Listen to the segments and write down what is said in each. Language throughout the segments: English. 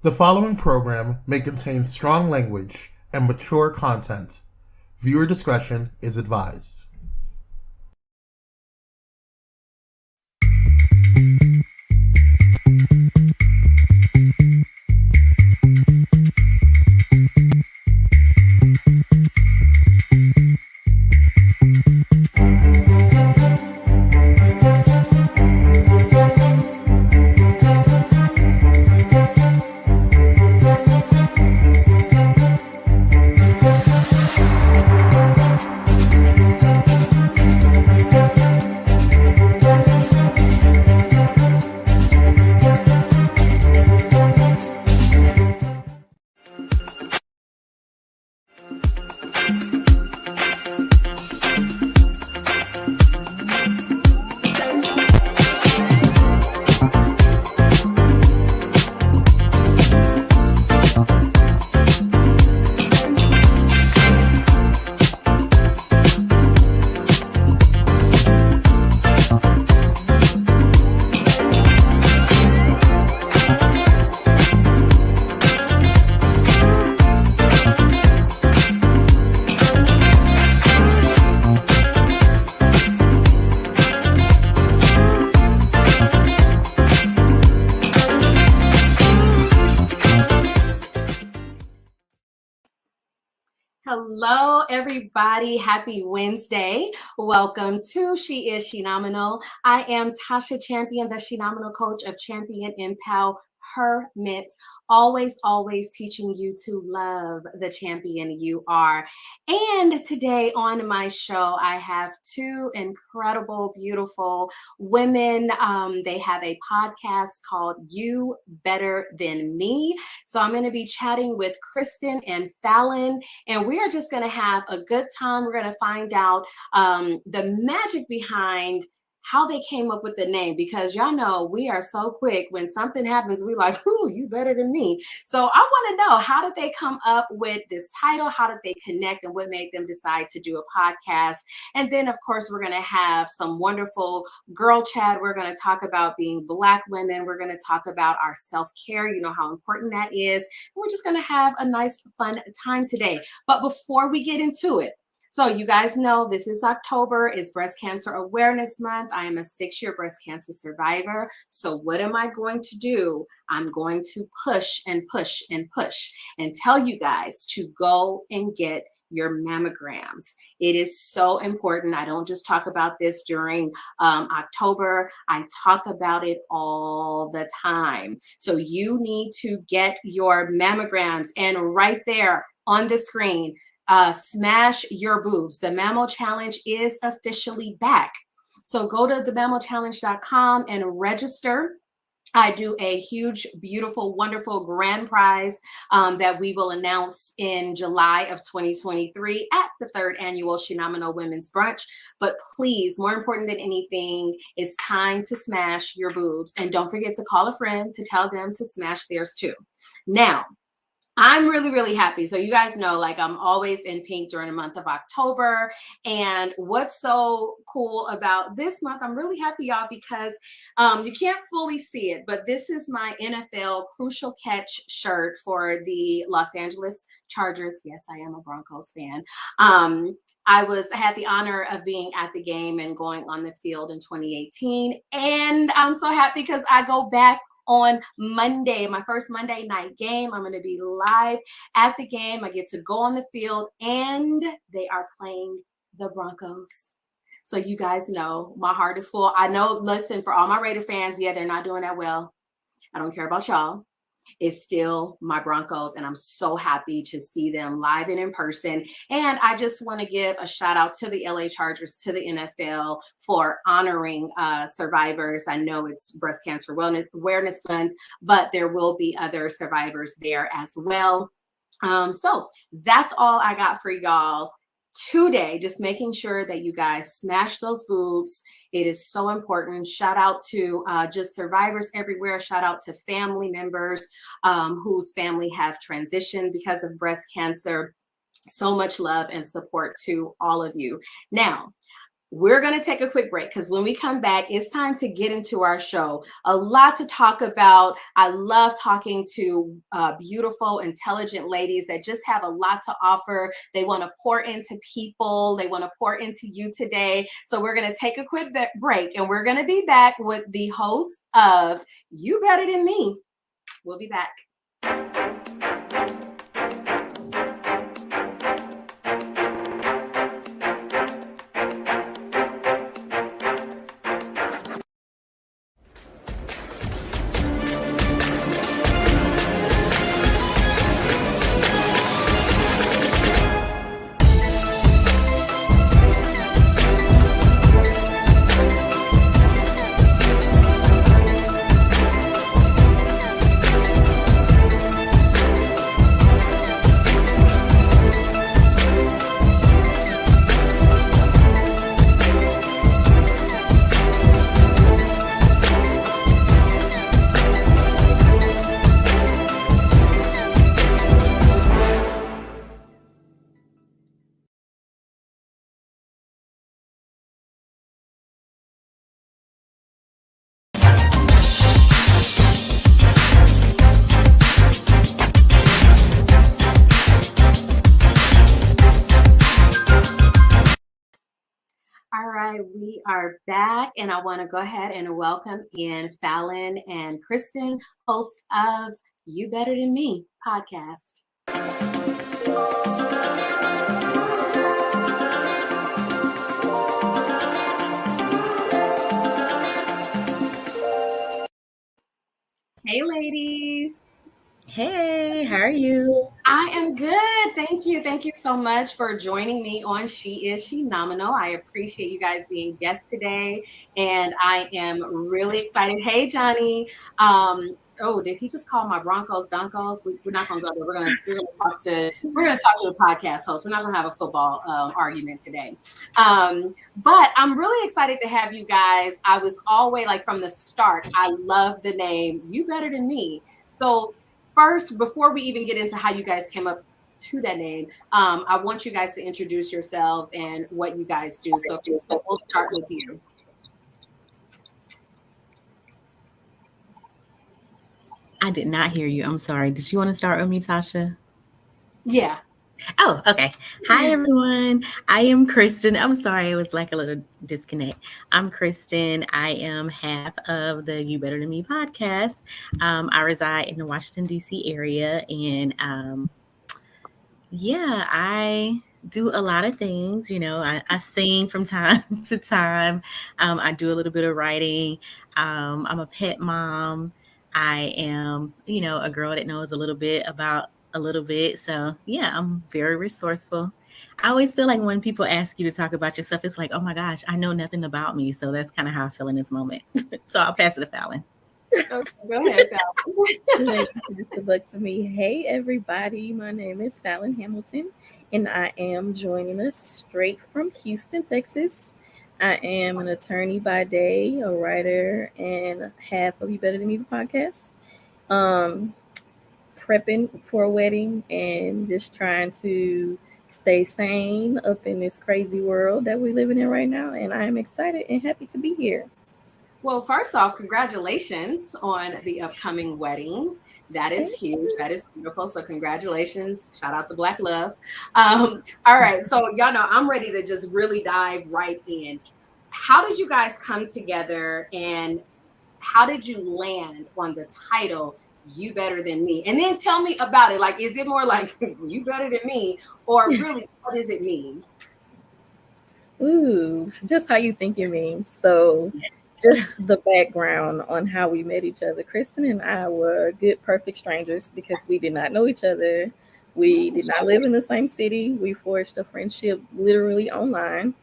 The following program may contain strong language and mature content. Viewer discretion is advised. Hello, everybody. Happy Wednesday. Welcome to She Is Shenomenal. I am Tasha Champion, the Shenomenal Coach of Champion Empowerment. Always teaching you to love the champion you are. And today on my show, I have two incredible, beautiful women. They have a podcast called You Better Than Me. So I'm going to be chatting with Kristen and Fallon, and we are just going to have a good time. We're going to find out the magic behind how they came up with the name, because y'all know we are so quick when something happens, we like, ooh, you better than me. So I want to know, how did they come up with this title? How did they connect, and what made them decide to do a podcast? And then, of course, we're going to have some wonderful girl chat. We're going to talk about being Black women. We're going to talk about our self-care, you know, how important that is. We're just going to have a nice, fun time today. But before we get into it, so you guys know this is October, is Breast Cancer Awareness Month. I am a 6-year breast cancer survivor. So what am I going to do? I'm going to push and push and push and tell you guys to go and get your mammograms. It is so important. I don't just talk about this during October. I talk about it all the time. So you need to get your mammograms, and right there on the screen, smash your boobs. The Mammo Challenge is officially back. So go to themammochallenge.com and register. I do a huge, beautiful, wonderful grand prize that we will announce in July of 2023 at the 3rd annual Shenomenal Women's Brunch. But please, more important than anything, it's time to smash your boobs. And don't forget to call a friend to tell them to smash theirs too. Now, I'm really happy. So you guys know, like, I'm always in pink during the month of October. And what's so cool about this month, I'm really happy, y'all, because you can't fully see it, but this is my NFL Crucial Catch shirt for the Los Angeles Chargers. Yes, I am a Broncos fan. I had the honor of being at the game and going on the field in 2018. And I'm so happy because I go back on Monday, my first Monday night game. I'm going to be live at the game. I get to go on the field, and they are playing the Broncos. So you guys know my heart is full. I know, listen, for all my Raider fans, yeah, they're not doing that well. I don't care about y'all. It's still my Broncos, and I'm so happy to see them live and in person. And I just want to give a shout out to the LA Chargers, to the NFL for honoring survivors. I know it's Breast Cancer Awareness Month, but there will be other survivors there as well. So that's all I got for y'all today. Just making sure that you guys smash those boobs. It is so important. Shout out to just survivors everywhere. Shout out to family members whose family have transitioned because of breast cancer. So much love and support to all of you. Now, we're going to take a quick break because when we come back, it's time to get into our show. A lot to talk about. I love talking to beautiful, intelligent ladies that just have a lot to offer. They want to pour into people. They want to pour into you today. So we're going to take a quick break and we're going to be back with the host of You Better Than Me. We'll be back. All right, we are back, and I want to go ahead and welcome in Fallon and Kristen, host of You Better Than Me podcast. Hey, ladies. Hey, how are you? I am good. Thank you. Thank you so much for joining me on She Is Shenomenal. I appreciate you guys being guests today, and I am really excited. Hey, Johnny. Oh, did he just call my Broncos Donkos? We're not gonna go there. We're gonna talk to the podcast host. We're not gonna have a football argument today. But I'm really excited to have you guys. I was always like from the start. I love the name You Better Than Me. So first, before we even get into how you guys came up to that name, I want you guys to introduce yourselves and what you guys do. So we'll start with you. I did not hear you. I'm sorry. Did you want to start with me, Tasha? Yeah. Oh, okay. Hi, everyone. I am Kristen. I'm sorry. It was like a little disconnect. I'm Kristen. I am half of the You Better Than Me podcast. I reside in the Washington, D.C. area. And I do a lot of things. You know, I sing from time to time. I do a little bit of writing. I'm a pet mom. I am, a girl that knows a little bit about a little bit. So yeah, I'm very resourceful. I always feel like when people ask you to talk about yourself, it's like, oh my gosh, I know nothing about me. So that's kind of how I feel in this moment. So I'll pass it to Fallon. Okay, go ahead, Fallon. Mr. Buck to me. Hey everybody, my name is Fallon Hamilton, and I am joining us straight from Houston, Texas. I am an attorney by day, a writer, and half of You Better Than Me the podcast. Prepping for a wedding and just trying to stay sane up in this crazy world that we're living in right now. And I am excited and happy to be here. Well, first off, congratulations on the upcoming wedding. That is huge. That is beautiful. So congratulations. Shout out to Black Love. All right. So y'all know I'm ready to just really dive right in. How did you guys come together and how did you land on the title You Better Than Me? And then tell me about it. Like, is it more like You Better Than Me, or really what does it mean? Ooh, just how you think it means. So just the background on how we met each other. Kristen and I were good, perfect strangers because we did not know each other. We did not live in the same city. We forged a friendship literally online.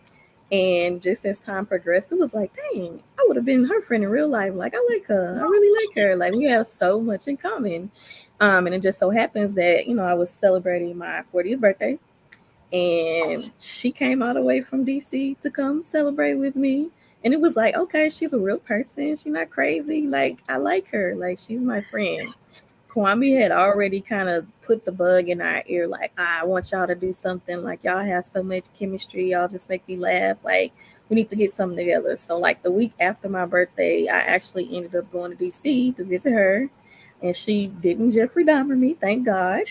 And just as time progressed, it was like, dang, I would have been her friend in real life. Like, I like her. I really like her. Like, we have so much in common. And it just so happens that, I was celebrating my 40th birthday. And she came all the way from DC to come celebrate with me. And it was like, okay, she's a real person. She's not crazy. Like, I like her. Like, she's my friend. Kwame had already kind of put the bug in our ear, like, I want y'all to do something. Like, y'all have so much chemistry. Y'all just make me laugh. Like, we need to get something together. So, like, the week after my birthday, I actually ended up going to DC to visit her. And she didn't Jeffrey Dahmer me, thank God.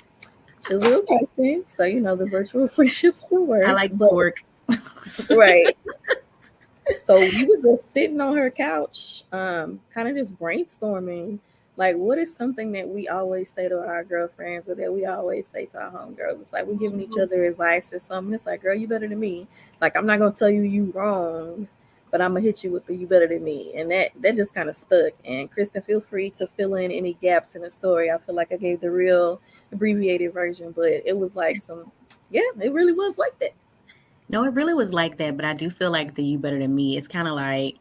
She was a real person. So, the virtual friendship still works. I like pork. Right. So we were just sitting on her couch, kind of just brainstorming, like, what is something that we always say to our girlfriends or that we always say to our homegirls? It's like we're giving each other advice or something. It's like, girl, you better than me. Like, I'm not gonna tell you wrong, but I'm gonna hit you with the you better than me. And that just kind of stuck. And Kristen, feel free to fill in any gaps in the story. I feel like I gave the real abbreviated version, but it was like it really was like that. No, it really was like that, but I do feel like the you better than me. It's kind of like,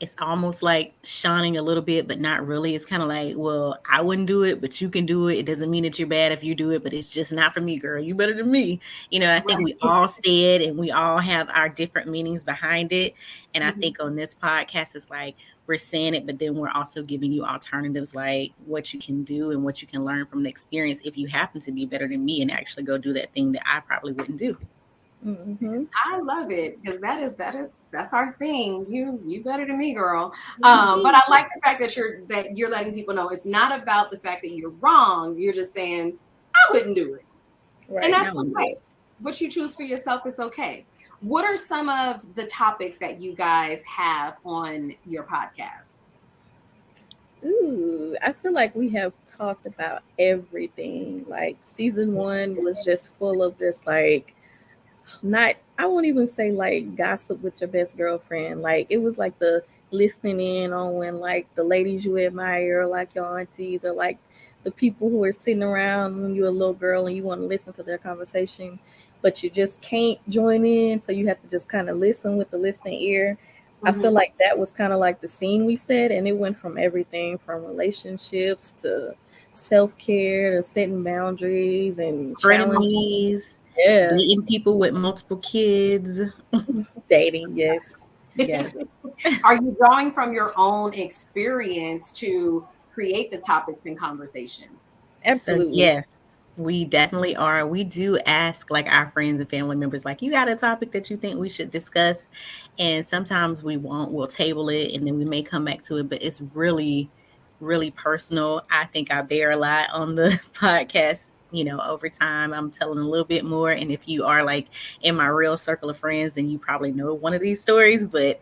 it's almost like shining a little bit, but not really. It's kind of like, well, I wouldn't do it, but you can do it. It doesn't mean that you're bad if you do it, but it's just not for me, girl. You better than me. I think we all said, and we all have our different meanings behind it. And I think on this podcast, it's like we're saying it, but then we're also giving you alternatives, like what you can do and what you can learn from the experience if you happen to be better than me and actually go do that thing that I probably wouldn't do. Mm-hmm. I love it because that's our thing. You better than me, girl. But I like the fact that you're letting people know it's not about the fact that you're wrong. You're just saying I wouldn't do it, Right. and that's okay. What you choose for yourself is okay. What are some of the topics that you guys have on your podcast? Ooh, I feel like we have talked about everything. Like, season 1 was just full of just like, I won't even say like gossip with your best girlfriend. Like, it was like the listening in on when like the ladies you admire, or like your aunties, or like the people who are sitting around when you're a little girl and you want to listen to their conversation, but you just can't join in. So you have to just kind of listen with the listening ear. I feel like that was kind of like the scene we set, and it went from everything from relationships to self-care to setting boundaries and frenemies, dating people with multiple kids. Dating, yes. Are you drawing from your own experience to create the topics and conversations? Absolutely. So, yes, we definitely are. We do ask like our friends and family members, like, you got a topic that you think we should discuss? And sometimes we won't, we'll table it and then we may come back to it, but it's really, really personal. I think I bear a lot on the podcast. Over time, I'm telling a little bit more. And if you are like in my real circle of friends, then you probably know one of these stories, but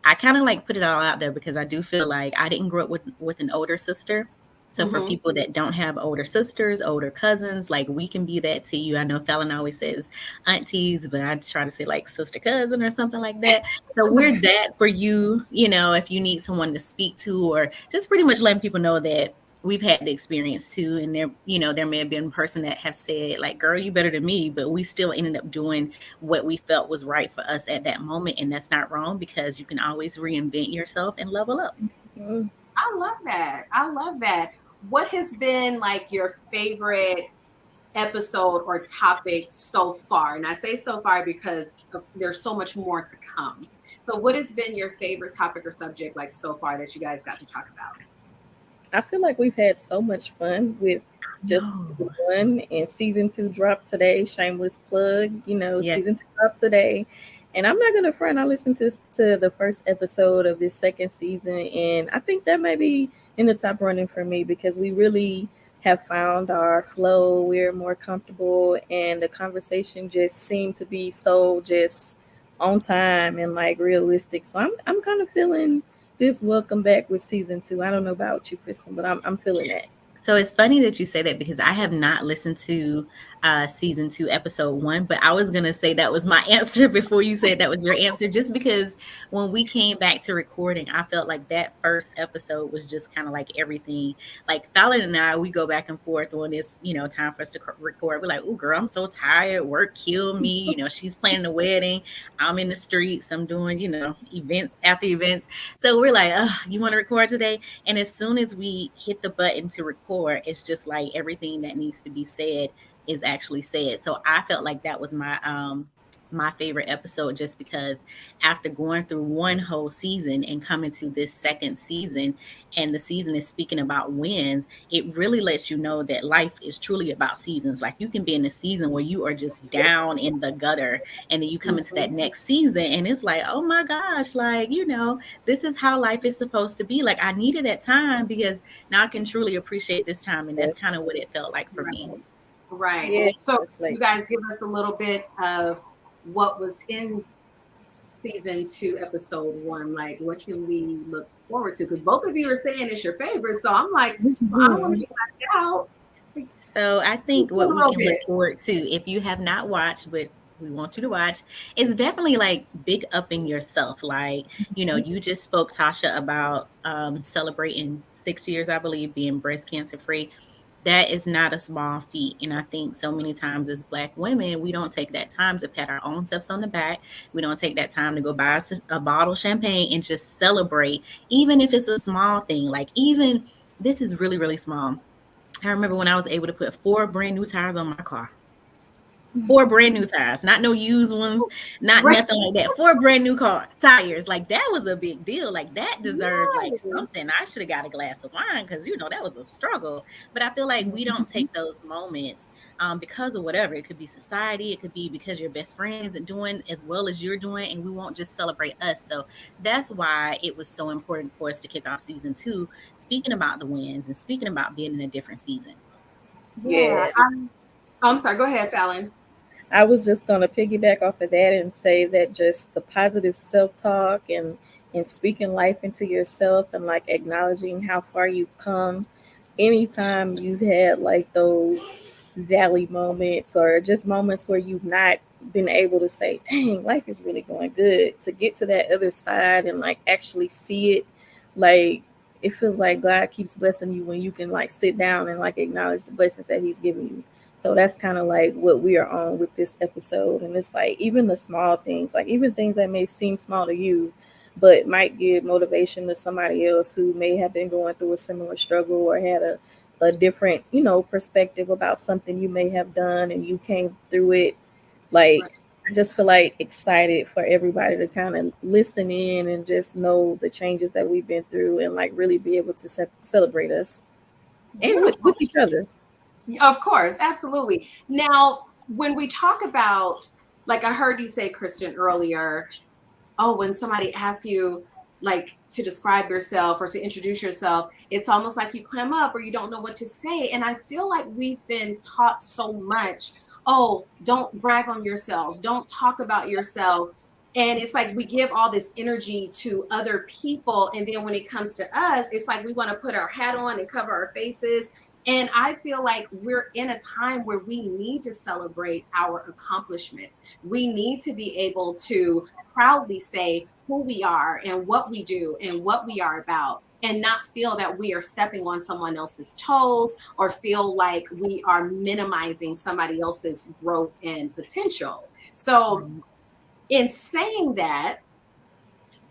I kind of like put it all out there because I do feel like I didn't grow up with an older sister. So for people that don't have older sisters, older cousins, like, we can be that to you. I know Fallon always says aunties, but I try to say like sister cousin or something like that. So we're that for you, if you need someone to speak to, or just pretty much letting people know that we've had the experience too. And there may have been a person that have said like, girl, you better than me, but we still ended up doing what we felt was right for us at that moment. And that's not wrong, because you can always reinvent yourself and level up. I love that. What has been like your favorite episode or topic so far? And I say so far because there's so much more to come. So what has been your favorite topic or subject like so far that you guys got to talk about? I feel like we've had so much fun with just season 1, and season 2 dropped today. Shameless plug, season 2 dropped today. And I'm not gonna front, I listened to the first episode of this second season, and I think that may be in the top running for me because we really have found our flow. We're more comfortable, and the conversation just seemed to be so just on time and like realistic. So I'm kind of feeling this welcome back with season 2. I don't know about you, Kristen, but I'm feeling that. So it's funny that you say that because I have not listened to season 2, episode 1, but I was going to say that was my answer before you said that was your answer, just because when we came back to recording, I felt like that first episode was just kind of like everything. Like, Fallon and I, we go back and forth when it's, time for us to record. We're like, oh, girl, I'm so tired. Work killed me. She's planning the wedding. I'm in the streets. I'm doing, events after events. So we're like, oh, you want to record today? And as soon as we hit the button to record, it's just like everything that needs to be said is actually said. So I felt like that was my my favorite episode, just because after going through one whole season and coming to this second season, and the season is speaking about wins, it really lets you know that life is truly about seasons. Like, you can be in a season where you are just down in the gutter, and then you come into that next season and it's like, oh my gosh, like, this is how life is supposed to be. Like, I needed that time because now I can truly appreciate this time. And that's kind of what it felt like for me. Right. Yes, So like, you guys give us a little bit of what was in season 2, episode 1. Like, what can we look forward to? Because both of you are saying it's your favorite. So I'm like, well, I don't want to get left out. So I think what we can look forward to, if you have not watched, but we want you to watch, is definitely like big upping yourself. Like, you just spoke, Tasha, about celebrating 6 years, I believe, being breast cancer free. That is not a small feat. And I think so many times as Black women, we don't take that time to pat our own selves on the back. We don't take that time to go buy a bottle of champagne and just celebrate, even if it's a small thing. Like, even this is really, really small. I remember when I was able to put 4 brand new tires on my car. 4 brand new tires, not no used ones, not nothing like that. 4 brand new tires. Like, that was a big deal. Like, that deserved like something. I should have got a glass of wine because that was a struggle. But I feel like we don't take those moments because of whatever. It could be society, it could be because your best friend isn't doing as well as you're doing, and we won't just celebrate us. So that's why it was so important for us to kick off season 2, speaking about the wins and speaking about being in a different season. Yeah. I'm sorry. Go ahead, Fallon. I was just going to piggyback off of that and say that just the positive self-talk and speaking life into yourself and like acknowledging how far you've come. Anytime you've had like those valley moments or just moments where you've not been able to say, dang, life is really going good, to get to that other side and like actually see it, like it feels like God keeps blessing you when you can like sit down and like acknowledge the blessings that he's giving you. So that's kind of like what we are on with this episode. And it's like even the small things, like even things that may seem small to you, but might give motivation to somebody else who may have been going through a similar struggle or had a different, perspective about something you may have done and you came through it. Like, I just feel like excited for everybody to kind of listen in and just know the changes that we've been through and like really be able to celebrate us and with each other. Of course, absolutely. Now, when we talk about, like I heard you say, Kristen, earlier, when somebody asks you like to describe yourself or to introduce yourself, it's almost like you clam up or you don't know what to say. And I feel like we've been taught so much, don't brag on yourself, don't talk about yourself. And it's like we give all this energy to other people. And then when it comes to us, it's like we want to put our hat on and cover our faces. And I feel like we're in a time where we need to celebrate our accomplishments. We need to be able to proudly say who we are and what we do and what we are about, and not feel that we are stepping on someone else's toes or feel like we are minimizing somebody else's growth and potential. So in saying that,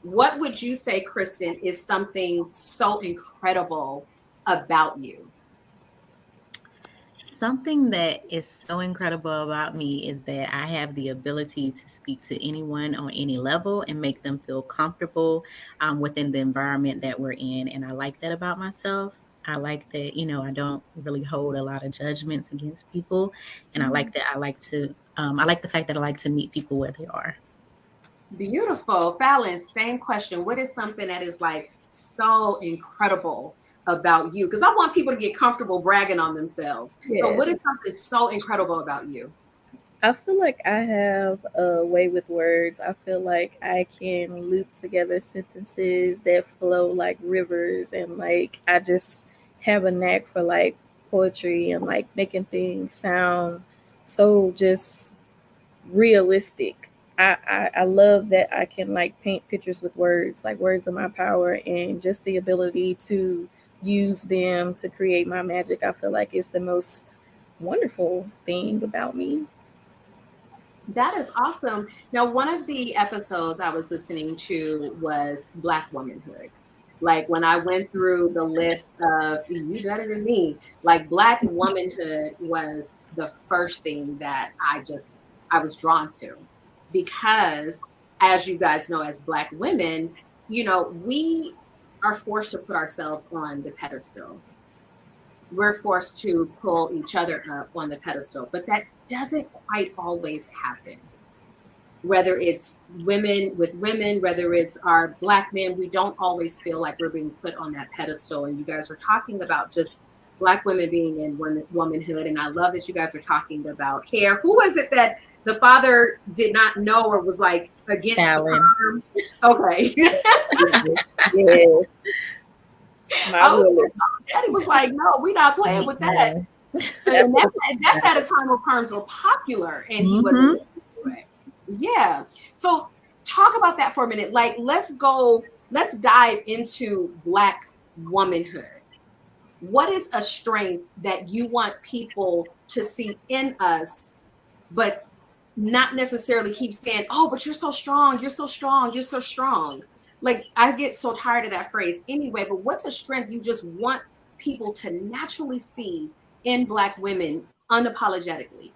what would you say, Kristen, is something so incredible about you? Something that is so incredible about me is that I have the ability to speak to anyone on any level and make them feel comfortable within the environment that we're in. And I like that about myself. I like that, I don't really hold a lot of judgments against people. And I like that. I like the fact that I like to meet people where they are. Beautiful. Fallon, same question. What is something that is like so incredible about you? Because I want people to get comfortable bragging on themselves. Yes. So what is something so incredible about you? I feel like I have a way with words. I feel like I can loop together sentences that flow like rivers, and like I just have a knack for like poetry and like making things sound so just realistic. I love that I can like paint pictures with words, like words are my power, and just the ability to use them to create my magic. I feel like it's the most wonderful thing about me. That is awesome. Now, one of the episodes I was listening to was Black womanhood. Like when I went through the list of you better than me, like Black womanhood was the first thing that I was drawn to. because, as you guys know, as Black women, we are forced to put ourselves on the pedestal. We're forced to pull each other up on the pedestal, but that doesn't quite always happen. Whether it's women with women, whether it's our Black men, we don't always feel like we're being put on that pedestal. And you guys were talking about just Black women being in womanhood. And I love that you guys are talking about hair. Who was it that the father did not know or was like against Fallon. the perm? Okay. Yes. Daddy was like, no, we're not playing with that. And that's at a time where perms were popular and he wasn't into it. Yeah. So talk about that for a minute. Like, let's dive into Black womanhood. What is a strength that you want people to see in us, but not necessarily keep saying, oh, but you're so strong, you're so strong, you're so strong. Like, I get so tired of that phrase anyway, but what's a strength you just want people to naturally see in Black women unapologetically?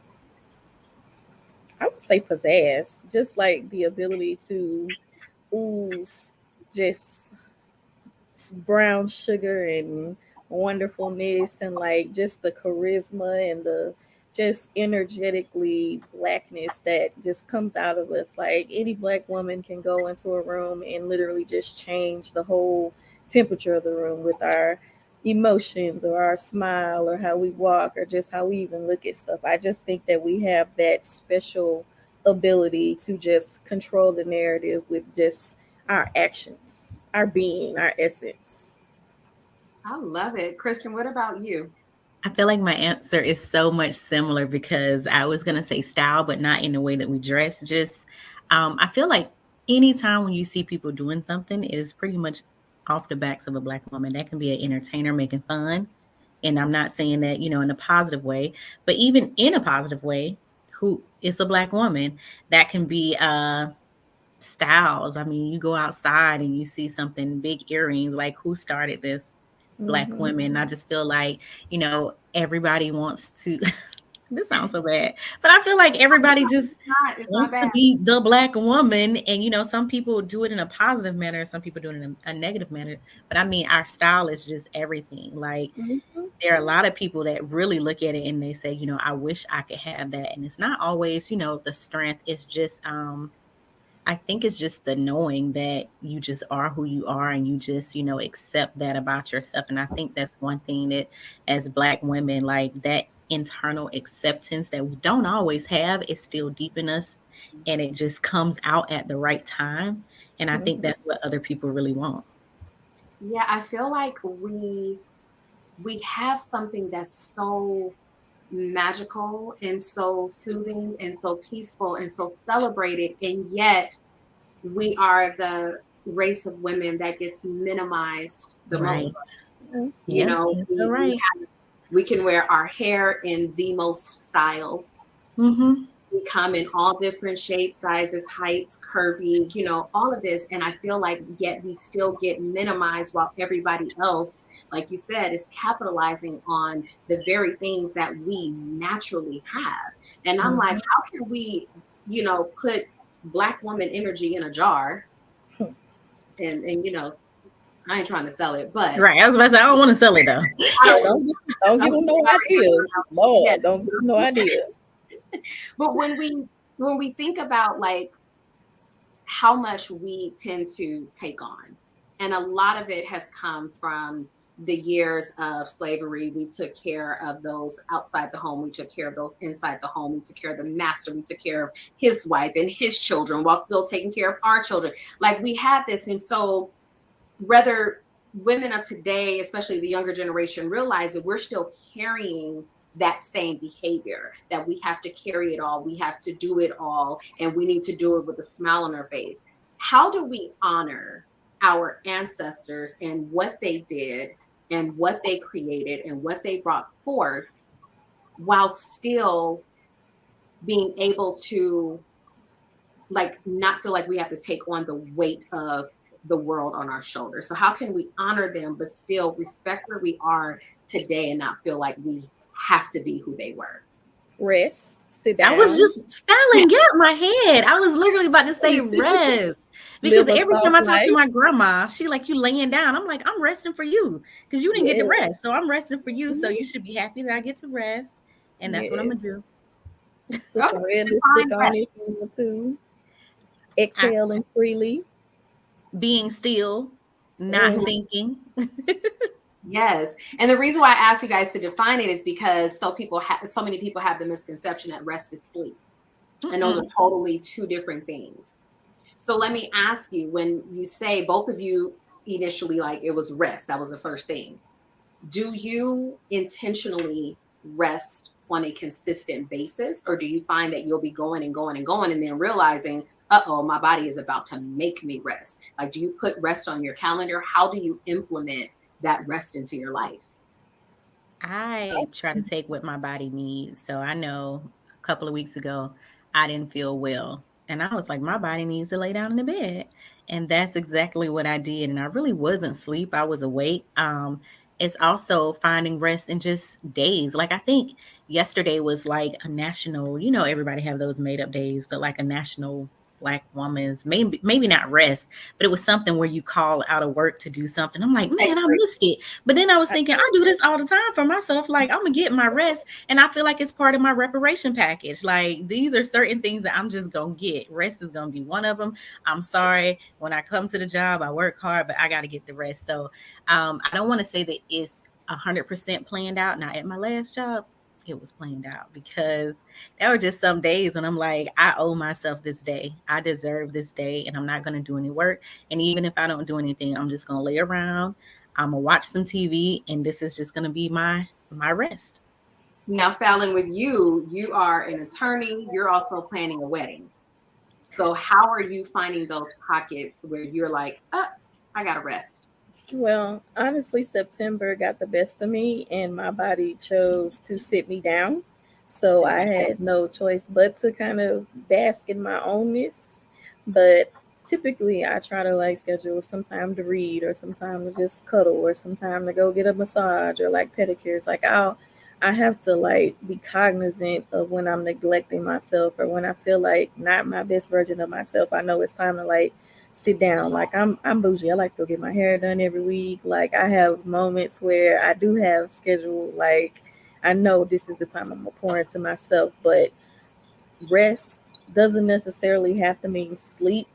I would say pizzazz, just like the ability to ooze just brown sugar and wonderfulness, and like just the charisma and the just energetically Blackness that just comes out of us. Like, any Black woman can go into a room and literally just change the whole temperature of the room with our emotions or our smile or how we walk or just how we even look at stuff. I just think that we have that special ability to just control the narrative with just our actions, our being, our essence. I love it. Kristen, what about you? I feel like my answer is so much similar, because I was going to say style, but not in the way that we dress. Just, I feel like anytime when you see people doing something is pretty much off the backs of a Black woman. That can be an entertainer making fun. And I'm not saying that, in a positive way, but even in a positive way, who is a Black woman, that can be styles. I mean, you go outside and you see something, big earrings, like, who started this? Black women. I just feel like, everybody wants to, this sounds so bad, but I feel like everybody just wants to be the Black woman. And, some people do it in a positive manner, some people do it in a negative manner. But I mean, our style is just everything. Like, there are a lot of people that really look at it and they say, I wish I could have that. And it's not always, the strength. It's just, I think it's just the knowing that you just are who you are, and you just, accept that about yourself. And I think that's one thing that, as Black women, like, that internal acceptance that we don't always have is still deep in us, and it just comes out at the right time. And I think that's what other people really want. Yeah, I feel like we have something that's so magical and so soothing and so peaceful and so celebrated, and yet we are the race of women that gets minimized the most. We can wear our hair in the most styles. We come in all different shapes, sizes, heights, curvy, all of this. And I feel like yet we still get minimized, while everybody else, like you said, is capitalizing on the very things that we naturally have. And I'm like, how can we, put Black woman energy in a jar? And I ain't trying to sell it, but right. I was about to say, I don't want to sell it though. Don't give them no ideas. Lord, don't give them no ideas. But when we think about like how much we tend to take on, and a lot of it has come from the years of slavery. We took care of those outside the home. We took care of those inside the home. We took care of the master. We took care of his wife and his children while still taking care of our children. Like, we had this. And so whether women of today, especially the younger generation, realize that we're still carrying that same behavior, that we have to carry it all, we have to do it all, and we need to do it with a smile on our face. How do we honor our ancestors and what they did and what they created and what they brought forth, while still being able to, like, not feel like we have to take on the weight of the world on our shoulders? So how can we honor them but still respect where we are today and not feel like we have to be who they were? rest, sit down. I was just spelling, get out my head. I was literally about to say rest. Because Live a every time soft I talk to life. my grandma, she like, you laying down. I'm like, I'm resting for you because you didn't get to Yes. rest. So I'm resting for you. So you should be happy that I get to rest. And that's what I'm going to do. Put some red lipstick on if you want to. Exhaling freely. Being still, not thinking. Yes. And the reason why I asked you guys to define it is because so many people have the misconception that rest is sleep. And those are totally two different things. So let me ask you, when you say both of you initially, like it was rest, that was the first thing. Do you intentionally rest on a consistent basis? Or do you find that you'll be going and going and going and then realizing, uh-oh, my body is about to make me rest? Like, do you put rest on your calendar? How do you implement that rest into your life? I try to take what my body needs. So I know a couple of weeks ago, I didn't feel well. And I was like, my body needs to lay down in the bed. And that's exactly what I did. And I really wasn't asleep. I was awake. It's also finding rest in just days. Like I think yesterday was like a national, everybody have those made up days, but like a national Black woman's, maybe not rest, but it was something where you call out of work to do something. I'm like, man, I missed it. But then I was thinking, I do this all the time for myself. Like, I'm gonna get my rest, and I feel like it's part of my reparation package. Like, these are certain things that I'm just gonna get. Rest is gonna be one of them. I'm sorry, when I come to the job, I work hard, but I got to get the rest. So I don't want to say that it's 100% planned out. Now, at my last job, it was planned out because there were just some days when I'm like, I owe myself this day. I deserve this day, and I'm not going to do any work. And even if I don't do anything, I'm just going to lay around. I'm going to watch some TV, and this is just going to be my rest. Now, Fallon, with you are an attorney. You're also planning a wedding. So how are you finding those pockets where you're like, I got to rest? Well, honestly, September got the best of me and my body chose to sit me down. So I had no choice but to kind of bask in my ownness. But typically I try to like schedule some time to read or some time to just cuddle or some time to go get a massage or like pedicures. Like I have to like be cognizant of when I'm neglecting myself or when I feel like not my best version of myself. I know it's time to like sit down. Like I'm bougie. I like to go get my hair done every week. Like I have moments where I do have scheduled, like I know this is the time I'm gonna pour into myself, but rest doesn't necessarily have to mean sleep,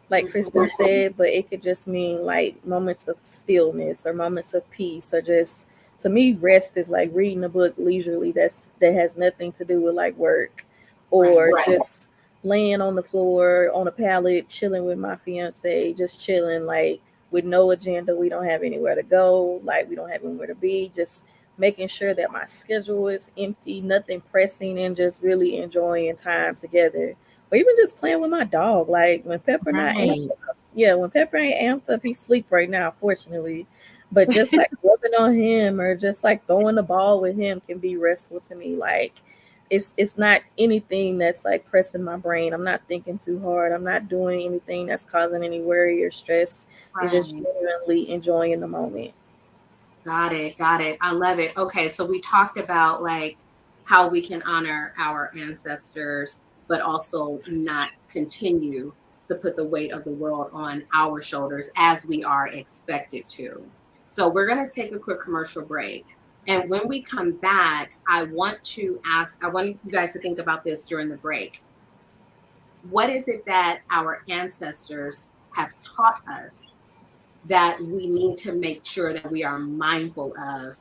like Kristen said, but it could just mean like moments of stillness or moments of peace, or just, to me, rest is like reading a book leisurely that has nothing to do with like work, or just laying on the floor on a pallet, chilling with my fiance, just chilling, like with no agenda. We don't have anywhere to go. Like we don't have anywhere to be. Just making sure that my schedule is empty, nothing pressing, and just really enjoying time together. Or even just playing with my dog. Like when Pepper not amped up, when Pepper ain't amped up, he's asleep right now, fortunately. But just like rubbing on him or just like throwing the ball with him can be restful to me. Like it's not anything that's like pressing my brain. I'm not thinking too hard. I'm not doing anything that's causing any worry or stress. It's just genuinely enjoying the moment. Got it. I love it. Okay, so we talked about like how we can honor our ancestors, but also not continue to put the weight of the world on our shoulders as we are expected to. So we're going to take a quick commercial break. And when we come back, I want you guys to think about this during the break. What is it that our ancestors have taught us that we need to make sure that we are mindful of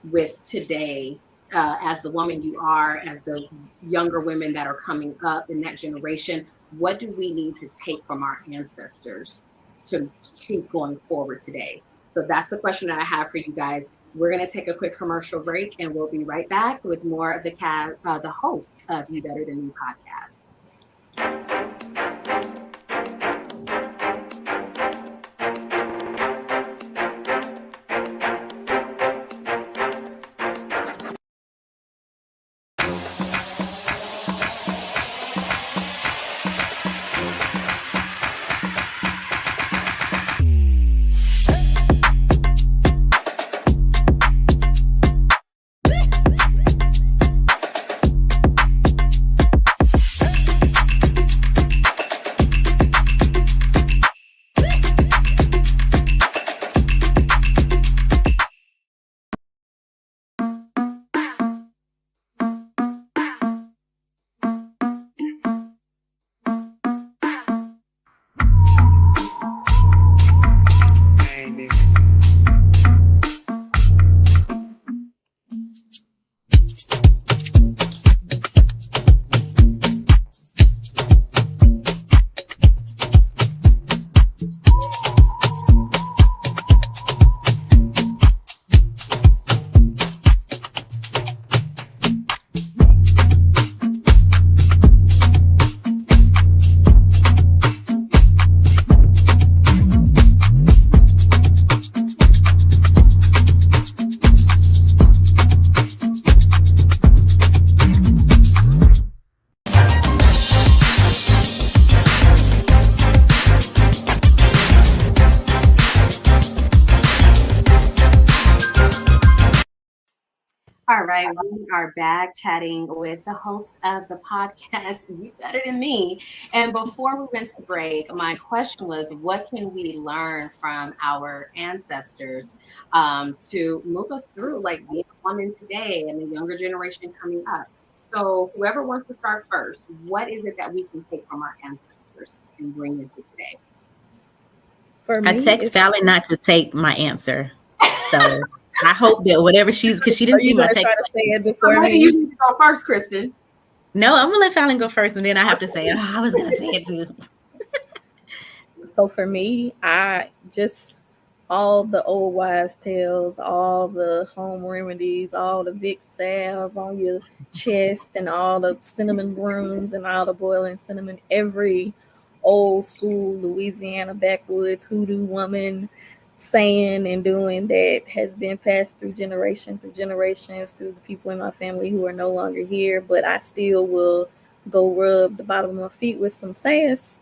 with today, as the woman you are, as the younger women that are coming up in that generation? What do we need to take from our ancestors to keep going forward today? So that's the question that I have for you guys. We're going to take a quick commercial break, and we'll be right back with more of the host of You Better Than Me podcast. right, we are back chatting with the host of the podcast, You Better Than Me. And before we went to break, my question was, what can we learn from our ancestors to move us through, like being a woman today and the younger generation coming up? So whoever wants to start first, what is it that we can take from our ancestors and bring into today? For I me, text Fallon not to take my answer. So I hope that whatever because she are didn't see you my going to text. try to say it So before maybe me? you need to go first, Kristen. No, I'm gonna let Fallon go first, and then I have to say, I was gonna say it too. So for me, I just all the old wives' tales, all the home remedies, all the Vic salves on your chest, and all the cinnamon brooms and all the boiling cinnamon. Every old school Louisiana backwoods hoodoo woman saying and doing that has been passed through generations through the people in my family who are no longer here. But I still will go rub the bottom of my feet with some sass,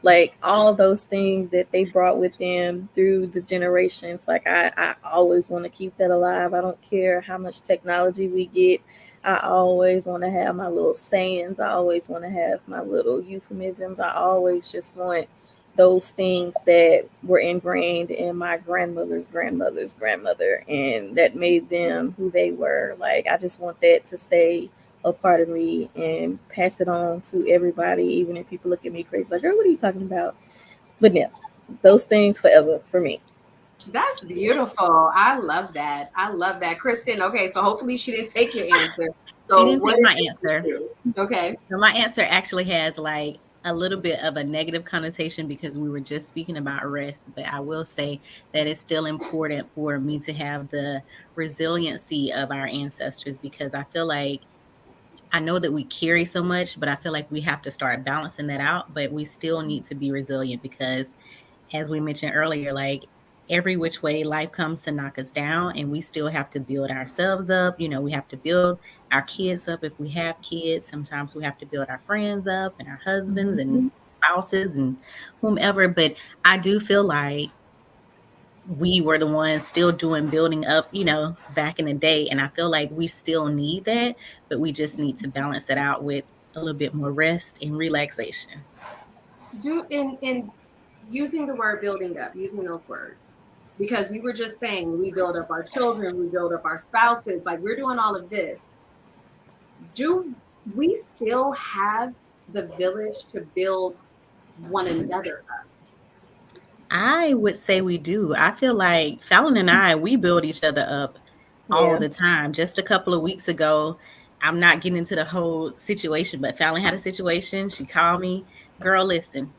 like all those things that they brought with them through the generations. Like I always want to keep that alive. I don't care how much technology we get. I always want to have my little sayings. I always want to have my little euphemisms. I always just want those things that were ingrained in my grandmother's grandmother's grandmother and that made them who they were. Like I just want that to stay a part of me and pass it on to everybody, even if people look at me crazy, like, girl, what are you talking about? But yeah, those things forever for me. That's beautiful. I love that. I love that. Kristen, okay, so hopefully she didn't take your answer. So She didn't what take my is it answer. you do? Okay. So my answer actually has like a little bit of a negative connotation because we were just speaking about rest, but I will say that it's still important for me to have the resiliency of our ancestors because I feel like I know that we carry so much, but I feel like we have to start balancing that out. But we still need to be resilient because, as we mentioned earlier, like every which way life comes to knock us down, and we still have to build ourselves up. You know, we have to build our kids up if we have kids. Sometimes we have to build our friends up and our husbands and spouses and whomever. But I do feel like we were the ones still doing building up, you know, back in the day. And I feel like we still need that, but we just need to balance it out with a little bit more rest and relaxation. Do in using the word building up, using those words. Because you were just saying we build up our children, we build up our spouses, like we're doing all of this. Do we still have the village to build one another up? I would say we do. I feel like Fallon and I, we build each other up all Yeah. the time. Just a couple of weeks ago, I'm not getting into the whole situation, but Fallon had a situation. She called me, girl, listen,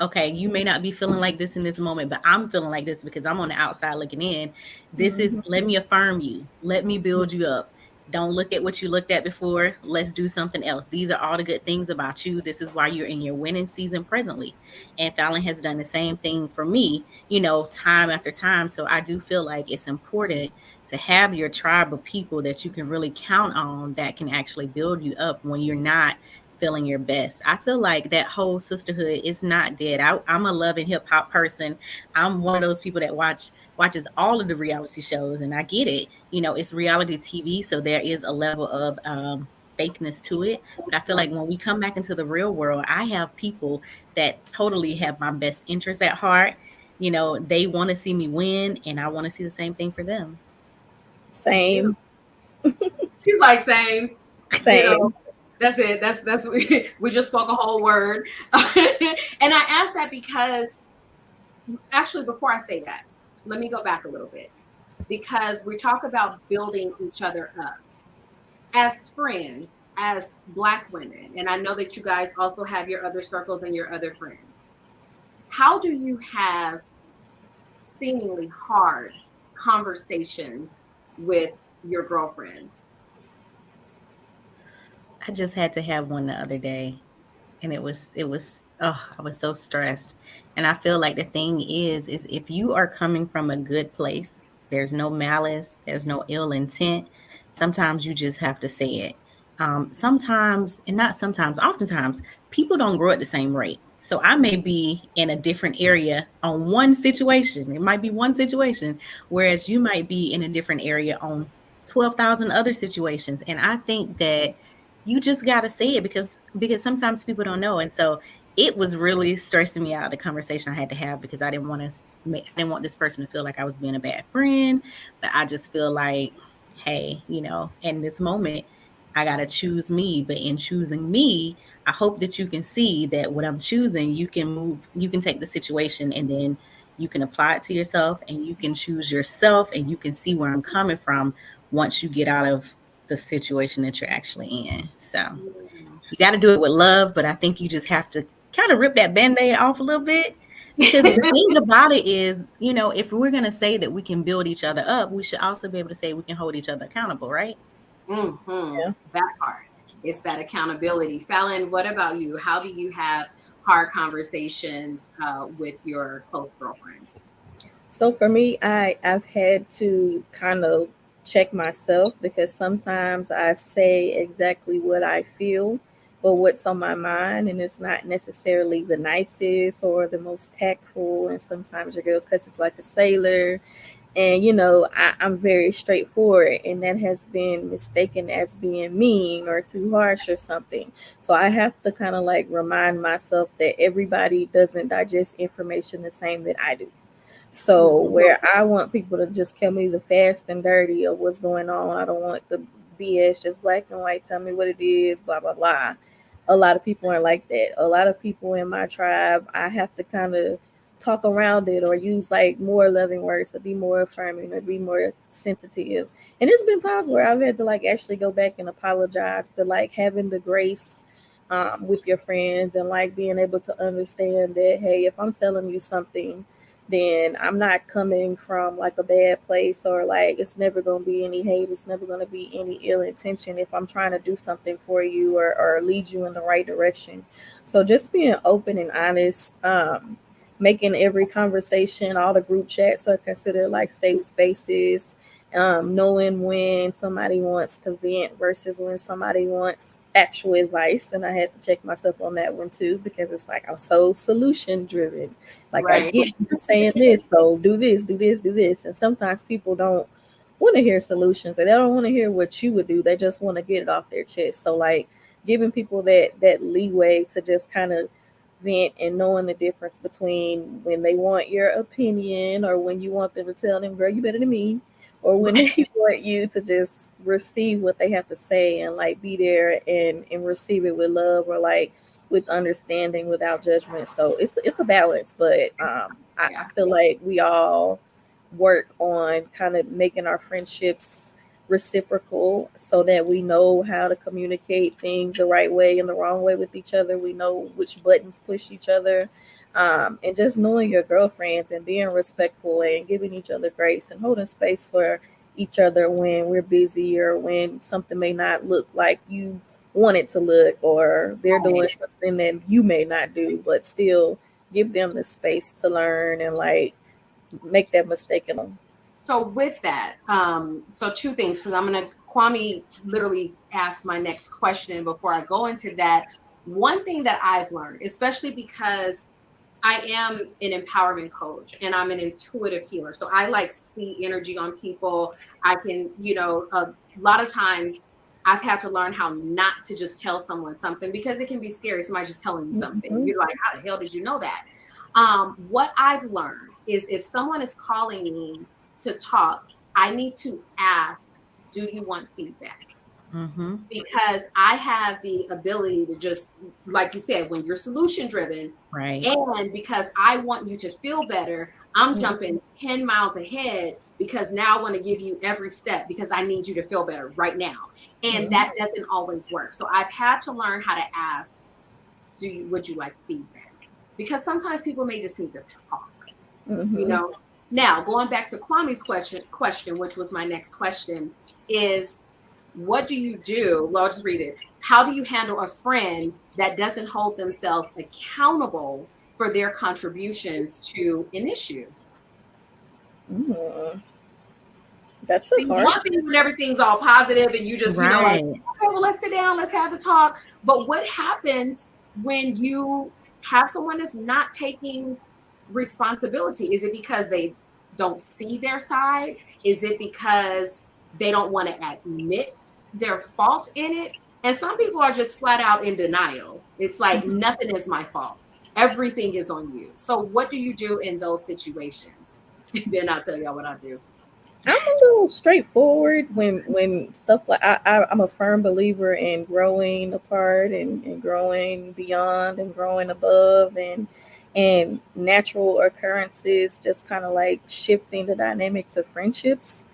okay, you may not be feeling like this in this moment, but I'm feeling like this because I'm on the outside looking in. This is, let me affirm you. Let me build you up. Don't look at what you looked at before. Let's do something else. These are all the good things about you. This is why you're in your winning season presently. And Fallon has done the same thing for me, you know, time after time. So I do feel like it's important to have your tribe of people that you can really count on that can actually build you up when you're not feeling your best. I feel like that whole sisterhood is not dead. I'm a loving hip hop person. I'm one of those people that watches all of the reality shows, and I get it. You know, it's reality TV, so there is a level of fakeness to it. But I feel like when we come back into the real world, I have people that totally have my best interests at heart. You know, they want to see me win, and I want to see the same thing for them. Same. She's like saying, you know, Same. that's it. That's we just spoke a whole word. And I asked that because actually before I say that, let me go back a little bit. Because we talk about building each other up as friends, as Black women, and I know that you guys also have your other circles and your other friends. How do you have seemingly hard conversations with your girlfriends? I just had to have one the other day, and it was I was so stressed. And I feel like the thing is if you are coming from a good place, there's no malice, there's no ill intent. Sometimes you just have to say it. Sometimes, and not sometimes, oftentimes people don't grow at the same rate. So I may be in a different area on one situation. It might be one situation, whereas you might be in a different area on 12,000 other situations. And I think that you just got to say it because sometimes people don't know. And so it was really stressing me out, the conversation I had to have, because I didn't want this person to feel like I was being a bad friend. But I just feel like, hey, in this moment, I got to choose me. But in choosing me, I hope that you can see that what I'm choosing, you can take the situation and then you can apply it to yourself, and you can choose yourself, and you can see where I'm coming from once you get out of the situation that you're actually in. So you got to do it with love, but I think you just have to kind of rip that Band-Aid off a little bit, because the thing about it is, if we're going to say that we can build each other up, we should also be able to say we can hold each other accountable, right? Mm-hmm. Yeah. That part. It's that accountability. Fallon, what about you? How do you have hard conversations with your close girlfriends? So for me, I've had to kind of check myself, because sometimes I say exactly what I feel or what's on my mind, and it's not necessarily the nicest or the most tactful. And sometimes your girl cusses like a sailor, and I'm very straightforward, and that has been mistaken as being mean or too harsh or something. So I have to kind of like remind myself that everybody doesn't digest information the same that I do. So where I want people to just tell me the fast and dirty of what's going on, I don't want the BS, just black and white, tell me what it is, blah, blah, blah. A lot of people aren't like that. A lot of people in my tribe, I have to kind of talk around it or use like more loving words to be more affirming or be more sensitive. And there's been times where I've had to like actually go back and apologize, but like having the grace with your friends and like being able to understand that, hey, if I'm telling you something, then I'm not coming from like a bad place, or like it's never going to be any hate. It's never going to be any ill intention if I'm trying to do something for you or lead you in the right direction. So just being open and honest, making every conversation, all the group chats are considered like safe spaces, knowing when somebody wants to vent versus when somebody wants actual advice. And I had to check myself on that one too, because it's like I'm so solution driven. Like I Right. get you saying this, so do this, do this, do this. And sometimes people don't want to hear solutions, and they don't want to hear what you would do. They just want to get it off their chest. So like giving people that leeway to just kind of vent, and knowing the difference between when they want your opinion or when you want them to tell them, girl, you better than me, or when they want you to just receive what they have to say and like be there and receive it with love, or like with understanding without judgment. So it's a balance, but I feel like we all work on kind of making our friendships reciprocal, so that we know how to communicate things the right way and the wrong way with each other. We know which buttons push each other, and just knowing your girlfriends and being respectful and giving each other grace and holding space for each other when we're busy or when something may not look like you want it to look, or they're doing something that you may not do, but still give them the space to learn and like make that mistake in them. So with that, so two things, because Kwame literally asked my next question before I go into that. One thing that I've learned, especially because I am an empowerment coach and I'm an intuitive healer. So I like see energy on people. I can, a lot of times I've had to learn how not to just tell someone something, because it can be scary. Somebody just telling you something. Mm-hmm. You're like, how the hell did you know that? What I've learned is if someone is calling me to talk, I need to ask, do you want feedback? Mm-hmm. Because I have the ability to just, like you said, when you're solution driven, Right. and because I want you to feel better, I'm jumping 10 miles ahead, because now I want to give you every step because I need you to feel better right now. And that doesn't always work. So I've had to learn how to ask, would you like feedback? Because sometimes people may just need to talk, Now, going back to Kwame's question, which was my next question, is what do you do? Well, I'll just read it. How do you handle a friend that doesn't hold themselves accountable for their contributions to an issue? That's a hard one thing when everything's all positive and you just, like, okay, well, let's sit down, let's have a talk. But what happens when you have someone that's not taking responsibility? Is it because they don't see their side? Is it because they don't want to admit their fault in it. And some people are just flat out in denial. It's like, nothing is my fault. Everything is on you. So what do you do in those situations? Then I'll tell y'all what I do. I'm a little straightforward when stuff like I'm a firm believer in growing apart and growing beyond and growing above and natural occurrences, just kind of like shifting the dynamics of friendships.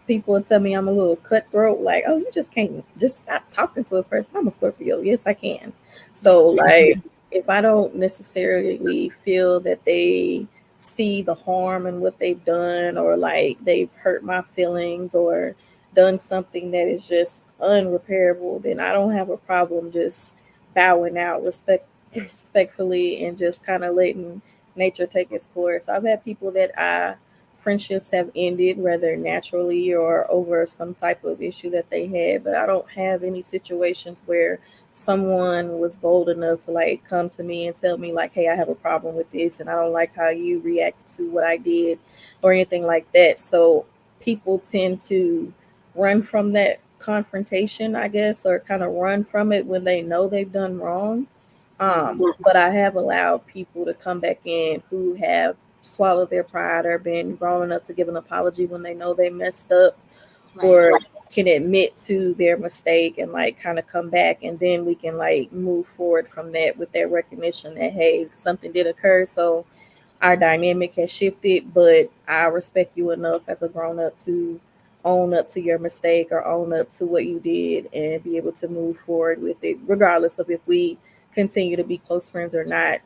People tell me I'm a little cutthroat, like, oh, you just can't just stop talking to a person. I'm a Scorpio. Yes, I can. So like, if I don't necessarily feel that they see the harm in what they've done, or like they've hurt my feelings or done something that is just unrepairable, then I don't have a problem just bowing out respectfully and just kind of letting nature take its course. I've had people that friendships have ended rather naturally or over some type of issue that they had, but I don't have any situations where someone was bold enough to like come to me and tell me like, hey, I have a problem with this and I don't like how you reacted to what I did or anything like that. So people tend to run from that confrontation, I guess, or kind of run from it when they know they've done wrong. But I have allowed people to come back in who have swallowed their pride or been grown enough to give an apology when they know they messed up, or can admit to their mistake and like kind of come back, and then we can like move forward from that with that recognition that, hey, something did occur, so our dynamic has shifted, but I respect you enough as a grown up to own up to your mistake or own up to what you did and be able to move forward with it, regardless of if we continue to be close friends or not.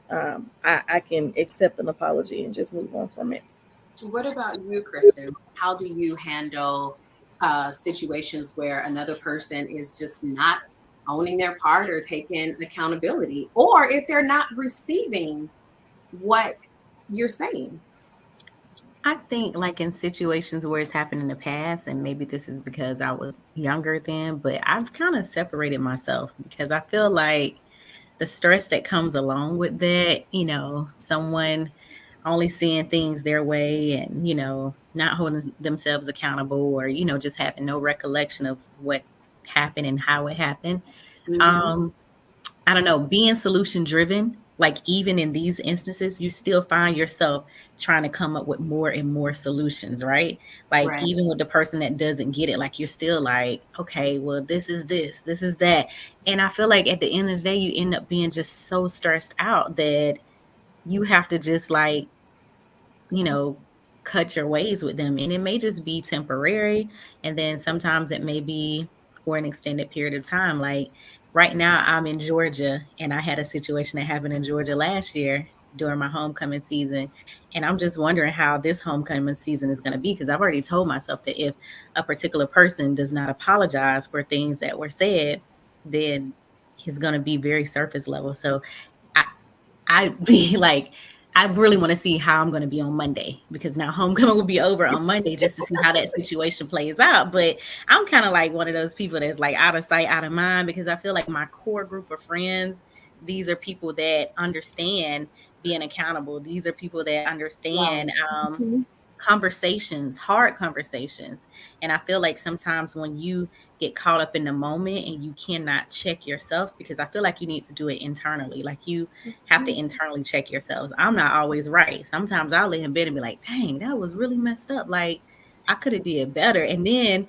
I can accept an apology and just move on from it. What about you, Kristen? How do you handle situations where another person is just not owning their part or taking accountability, or if they're not receiving what you're saying? I think like in situations where it's happened in the past, and maybe this is because I was younger then, but I've kind of separated myself because I feel like the stress that comes along with that, someone only seeing things their way and, not holding themselves accountable, or, just having no recollection of what happened and how it happened. I don't know, being solution driven, like even in these instances, you still find yourself trying to come up with more and more solutions, right? Like even with the person that doesn't get it, like you're still like, okay, well, this is that. And I feel like at the end of the day, you end up being just so stressed out that you have to just like, cut your ways with them. And it may just be temporary. And then sometimes it may be for an extended period of time. Like right now, I'm in Georgia, and I had a situation that happened in Georgia last year during my homecoming season. And I'm just wondering how this homecoming season is going to be, because I've already told myself that if a particular person does not apologize for things that were said, then it's going to be very surface level. So I be like, I really want to see how I'm going to be on Monday, because now homecoming will be over on Monday, just to see how that situation plays out. But I'm kind of like one of those people that's like out of sight, out of mind, because I feel like my core group of friends, these are people that understand being accountable. These are people that understand conversations, hard conversations. And I feel like sometimes when you get caught up in the moment and you cannot check yourself, because I feel like you need to do it internally. Like you have to internally check yourselves. I'm not always right. Sometimes I'll lay in bed and be like, dang, that was really messed up. Like I could have did better. And then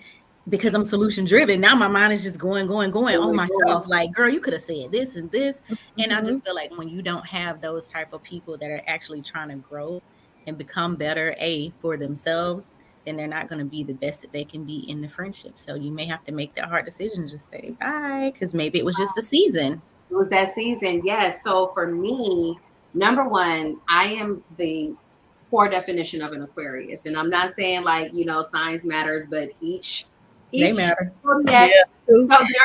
because I'm solution driven, now my mind is just going on myself. Like, girl, you could have said this and this. And I just feel like when you don't have those type of people that are actually trying to grow and become better for themselves, then they're not going to be the best that they can be in the friendship. So you may have to make that hard decision, just say bye, because maybe it was just a season. It was that season, yes. So for me, number one, I am the poor definition of an Aquarius, and I'm not saying like signs matters, but each they matter. Zodiac,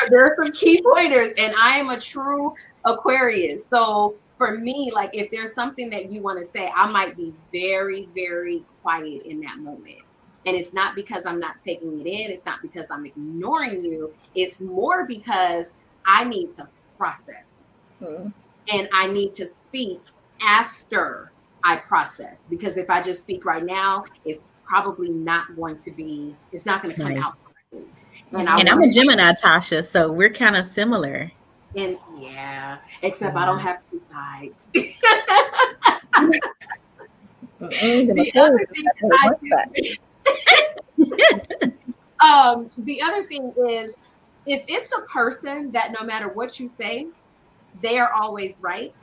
there are some key pointers, and I am a true Aquarius. So for me, like if there's something that you want to say, I might be very, very quiet in that moment. And it's not because I'm not taking it in. It's not because I'm ignoring you. It's more because I need to process. And I need to speak after I process. Because if I just speak right now, it's probably not going to be, it's not going to come out Nice. correctly. And I'm a Gemini, Tasha, so we're kind of similar. And yeah, except I don't have two sides. The other thing the other thing is, if it's a person that no matter what you say, they are always right,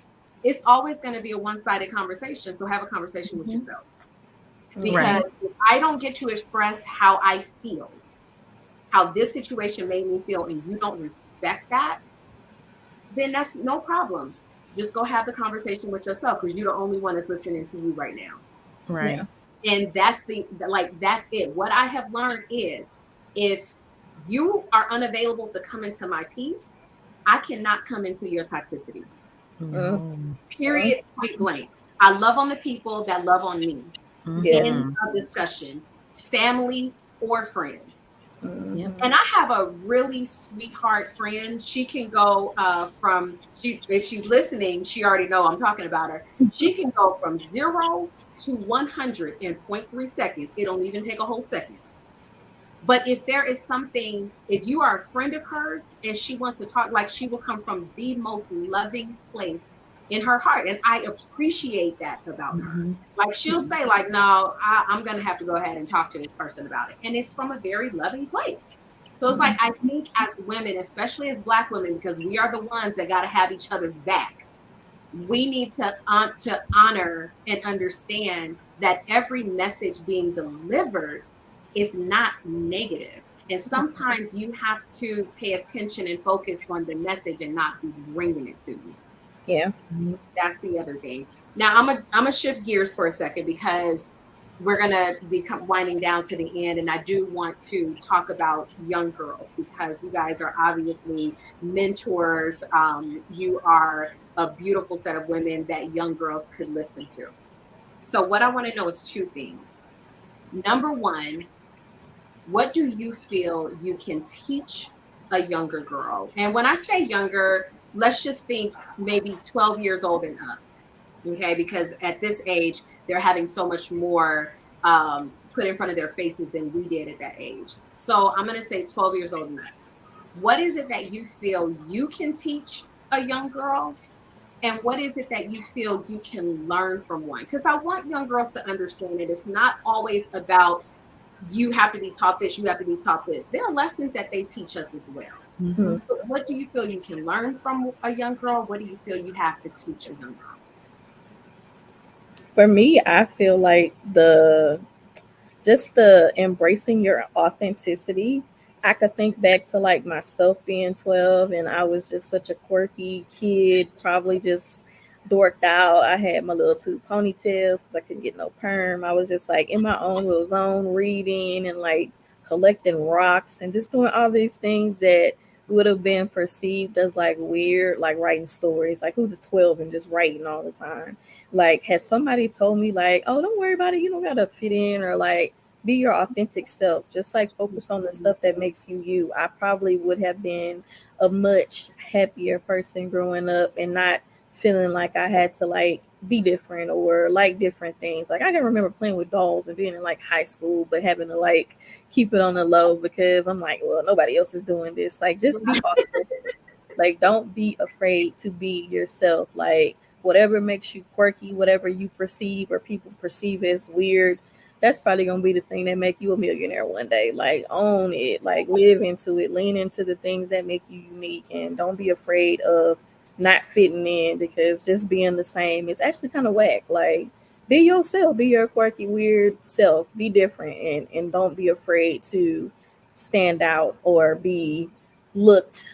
it's always going to be a one-sided conversation. So have a conversation with yourself. Because if I don't get to express how I feel, how this situation made me feel, and you don't respect that, then that's no problem. Just go have the conversation with yourself, because you're the only one that's listening to you right now. Right. Yeah. And that's that's it. What I have learned is, if you are unavailable to come into my peace, I cannot come into your toxicity. Period. Point blank. I love on the people that love on me. In a discussion, family or friends. And I have a really sweetheart friend. She can go if she's listening, she already know I'm talking about her. She can go from 0 to 100 in 0.3 seconds. It don't even take a whole second. But if there is something, if you are a friend of hers and she wants to talk, like, she will come from the most loving place in her heart. And I appreciate that about her. Like, she'll say, like, no, I'm going to have to go ahead and talk to this person about it. And it's from a very loving place. So it's like, I think as women, especially as Black women, because we are the ones that got to have each other's back, we need to honor and understand that every message being delivered is not negative. And sometimes you have to pay attention and focus on the message and not who's bringing it to you. Yeah. That's the other thing. Now I'm gonna shift gears for a second, because we're gonna be winding down to the end, and I do want to talk about young girls, because you guys are obviously mentors. You are a beautiful set of women that young girls could listen to. So what I want to know is two things. Number one, what do you feel you can teach a younger girl? And when I say younger, let's just think maybe 12 years old and up. Okay, because at this age, they're having so much more put in front of their faces than we did at that age. So I'm going to say 12 years old and up. What is it that you feel you can teach a young girl? And what is it that you feel you can learn from one? Because I want young girls to understand that it's not always about, you have to be taught this, you have to be taught this. There are lessons that they teach us as well. So what do you feel you can learn from a young girl? What do you feel you have to teach a young girl? For me, I feel like just embracing your authenticity. I could think back to like myself being 12, and I was just such a quirky kid, probably just dorked out. I had my little two ponytails because I couldn't get no perm. I was just like in my own little zone, reading and like collecting rocks and just doing all these things that would have been perceived as like weird, like writing stories. Like, who's 12 and just writing all the time? Like, had somebody told me like, oh, don't worry about it, you don't gotta fit in, or like, be your authentic self, just like focus on the stuff that makes you you, I probably would have been a much happier person growing up and not feeling like I had to like be different or like different things. Like, I can remember playing with dolls and being in like high school, but having to like keep it on the low because I'm like, well, nobody else is doing this. Like, just be authentic. Like, don't be afraid to be yourself. Like, whatever makes you quirky, whatever you perceive or people perceive as weird, that's probably going to be the thing that make you a millionaire one day. Like, own it, like live into it, lean into the things that make you unique, and don't be afraid of not fitting in, because just being the same is actually kind of whack. Like, be yourself, be your quirky, weird self, be different, and don't be afraid to stand out or be looked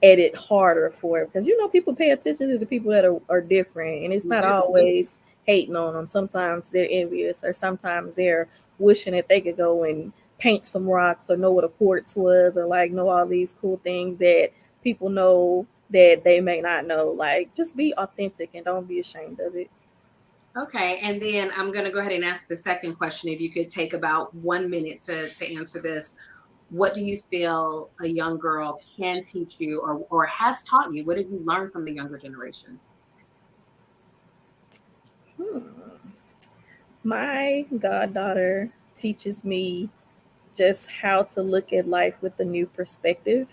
at it harder for it, because you know people pay attention to the people that are different, and it's not always hating on them. Sometimes they're envious, or sometimes they're wishing that they could go and paint some rocks or know what a quartz was, or like know all these cool things that people know that they may not know. Like, just be authentic and don't be ashamed of it. Okay, and then I'm going to go ahead and ask the second question. If you could take about 1 minute to answer this. What do you feel a young girl can teach you or has taught you? What have you learned from the younger generation? My goddaughter teaches me just how to look at life with a new perspective,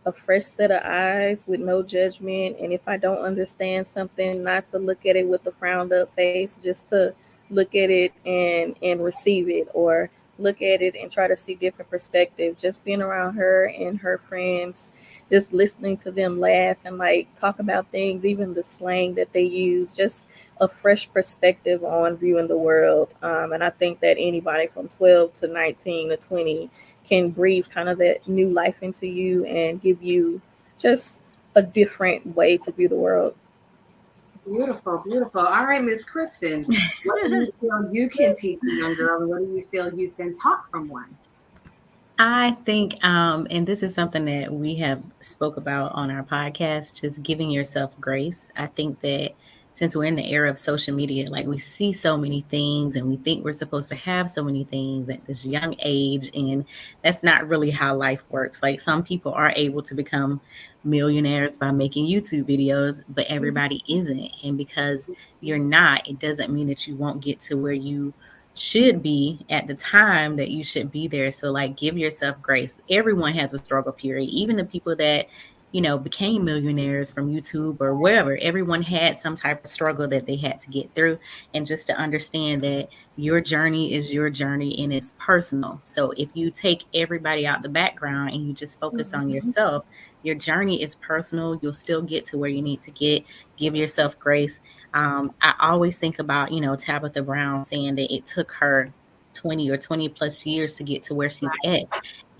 a fresh set of eyes with no judgment. And if I don't understand something, not to look at it with a frowned up face, just to look at it and receive it, or look at it and try to see different perspectives. Just being around her and her friends, just listening to them laugh and like talk about things, even the slang that they use, just a fresh perspective on viewing the world. And I think that anybody from 12 to 19 to 20 can breathe kind of that new life into you and give you just a different way to view the world. Beautiful, beautiful. All right, Miss Kristen, what do you feel you can teach a young girl, and what do you feel you've been taught from one? I think, and this is something that we have spoke about on our podcast, just giving yourself grace. I think that since we're in the era of social media, like we see so many things and we think we're supposed to have so many things at this young age, and that's not really how life works. Like some people are able to become millionaires by making YouTube videos, but everybody isn't. And because you're not, it doesn't mean that you won't get to where you should be at the time that you should be there. So like give yourself grace. Everyone has a struggle period. Even the people that, became millionaires from YouTube or wherever, everyone had some type of struggle that they had to get through. And just to understand that your journey is your journey and it's personal. So if you take everybody out the background and you just focus on yourself, your journey is personal. You'll still get to where you need to get. Give yourself grace. I always think about, Tabitha Brown saying that it took her 20 or 20 plus years to get to where she's at.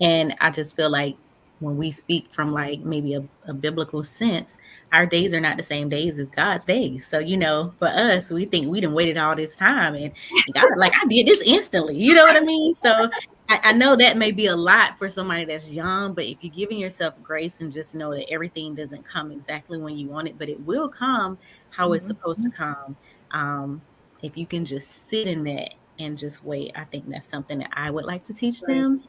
And I just feel like when we speak from like maybe a biblical sense, our days are not the same days as God's days. So, for us, we think we done waited all this time and God, like I did this instantly, you know what I mean? So I know that may be a lot for somebody that's young, but if you're giving yourself grace and just know that everything doesn't come exactly when you want it, but it will come how it's supposed to come. If you can just sit in that and just wait, I think that's something that I would like to teach them.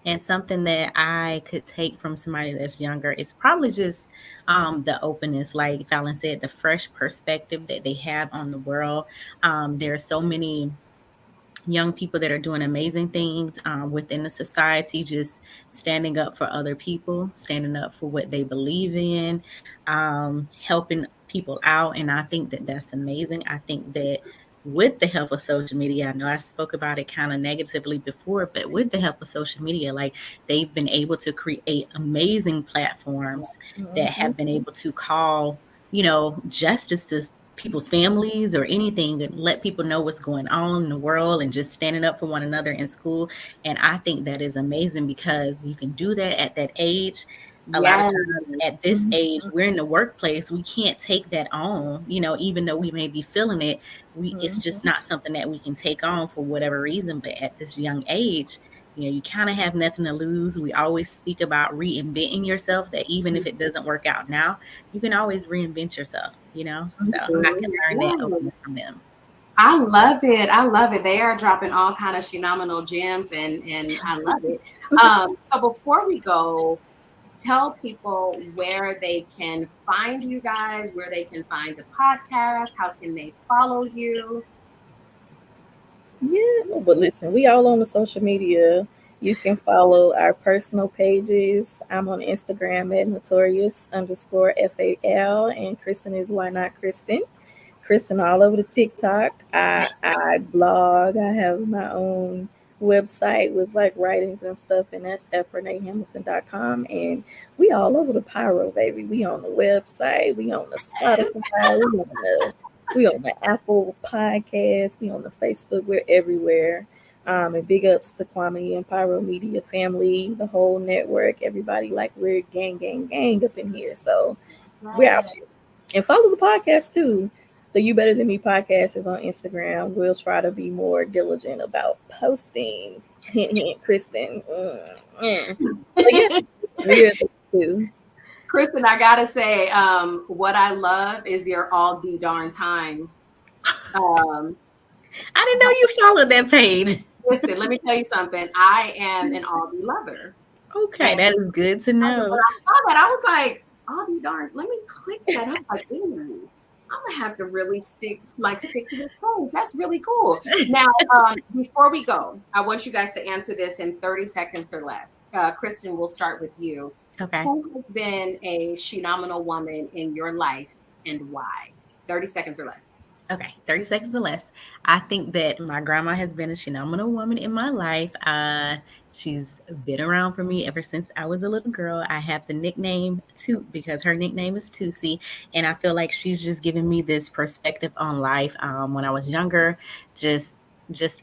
And something that I could take from somebody that's younger is probably just the openness, like Fallon said, the fresh perspective that they have on the world. There are so many young people that are doing amazing things within the society, just standing up for other people, standing up for what they believe in, helping people out. And I think that that's amazing. I think that with the help of social media, I know I spoke about it kind of negatively before, but with the help of social media, like they've been able to create amazing platforms that have been able to call, justice to people's families or anything, and let people know what's going on in the world and just standing up for one another in school. And I think that is amazing because you can do that at that age. A lot of times at this age, we're in the workplace, we can't take that on, even though we may be feeling it, it's just not something that we can take on for whatever reason. But at this young age, you kind of have nothing to lose. We always speak about reinventing yourself, that even if it doesn't work out now, you can always reinvent yourself, so I can learn that openness from them. I love it. I love it. They are dropping all kind of Shenomenal gems, and I love it. So before we go, tell people where they can find you guys, where they can find the podcast, how can they follow you? Yeah, but listen, we all on the social media. You can follow our personal pages. I'm on Instagram at notorious_FAL, and Kristen is Why Not Kristen. Kristen all over the TikTok. I blog. I have my own website with like writings and stuff, and that's efreneehamilton.com. And we all over the Pyro, baby. We on the website. We on the Spotify. We on the Apple Podcast. We on the Facebook. We're everywhere. And big ups to Kwame and Pyro Media family, the whole network, everybody. Like we're gang up in here. So we're out here. And follow the podcast too. The You Better Than Me podcast is on Instagram. We'll try to be more diligent about posting. Hint, hint, Kristen. But yeah, we're too. Kristen, I gotta say, what I love is your all the darn time. I didn't know you followed that page. Listen, let me tell you something. I am an Aldi lover. Okay, and that is good to know. When I saw that, I was like, Aldi darn, let me click that. I'm like, ooh. I'm gonna have to really stick to this page. That's really cool. Now, before we go, I want you guys to answer this in 30 seconds or less. Kristen, we'll start with you. Okay. Who has been a Shenomenal woman in your life and why? 30 seconds or less. Okay, 30 seconds or less. I think that my grandma has been a Shenomenal woman in my life. She's been around for me ever since I was a little girl. I have the nickname Toot because her nickname is Tootsie, and I feel like she's just given me this perspective on life. When I was younger, just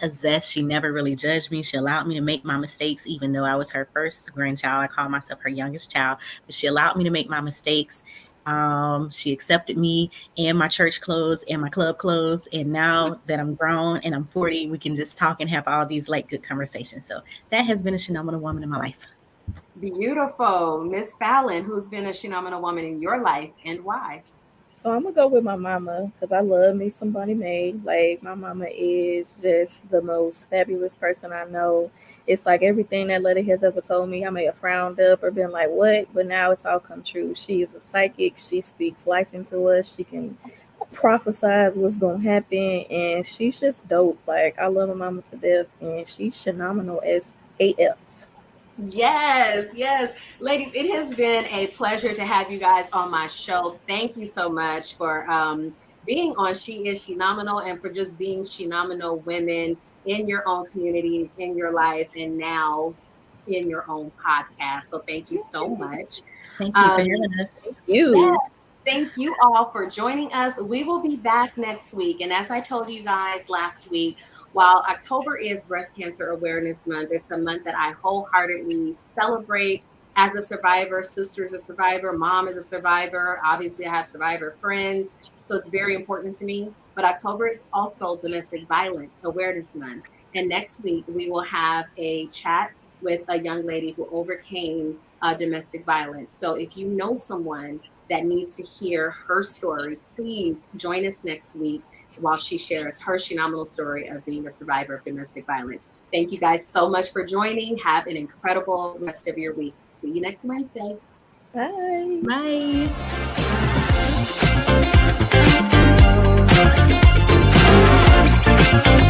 a zest. She never really judged me. She allowed me to make my mistakes, even though I was her first grandchild. I call myself her youngest child, but she allowed me to make my mistakes. She accepted me and my church clothes and my club clothes. And now that I'm grown and I'm 40, we can just talk and have all these like good conversations. So that has been a Shenomenal woman in my life. Beautiful. Miss Fallon, who's been a Shenomenal woman in your life and why? So I'm gonna go with my mama because I love me some Bunny Mae. Like my mama is just the most fabulous person I know. It's like everything that Letty has ever told me, I may have frowned up or been like, what? But now it's all come true. She is a psychic. She speaks life into us. She can prophesize what's gonna happen, and she's just dope. Like I love my mama to death, and she's Shenomenal as AF. Yes. Ladies, it has been a pleasure to have you guys on my show. Thank you so much for being on She Is Shenomenal and for just being Shenomenal women in your own communities, in your life, and now in your own podcast. So thank you so much. Thank you for having us. Thank you. Yes. Thank you all for joining us. We will be back next week. And as I told you guys last week, while October is Breast Cancer Awareness Month, it's a month that I wholeheartedly celebrate as a survivor. Sister is a survivor. Mom is a survivor. Obviously, I have survivor friends. So it's very important to me. But October is also Domestic Violence Awareness Month. And next week, we will have a chat with a young lady who overcame domestic violence. So if you know someone that needs to hear her story, please join us next week while she shares her Shenomenal story of being a survivor of domestic violence. Thank you guys so much for joining. Have an incredible rest of your week. See you next Wednesday. Bye. Bye.